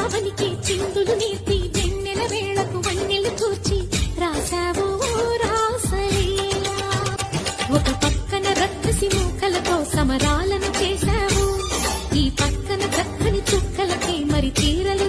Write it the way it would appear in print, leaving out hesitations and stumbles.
ఆవనికి చిందులు నేర్పి వెన్నెల వేళకు వన్నెలు కూర్చి రాసావు రాసలీలా. ఒక పక్కన రక్కసి మూకలతో సమరాలను చేశావు, ఈ పక్కన చక్కని చుక్కలకి మరి తీరలు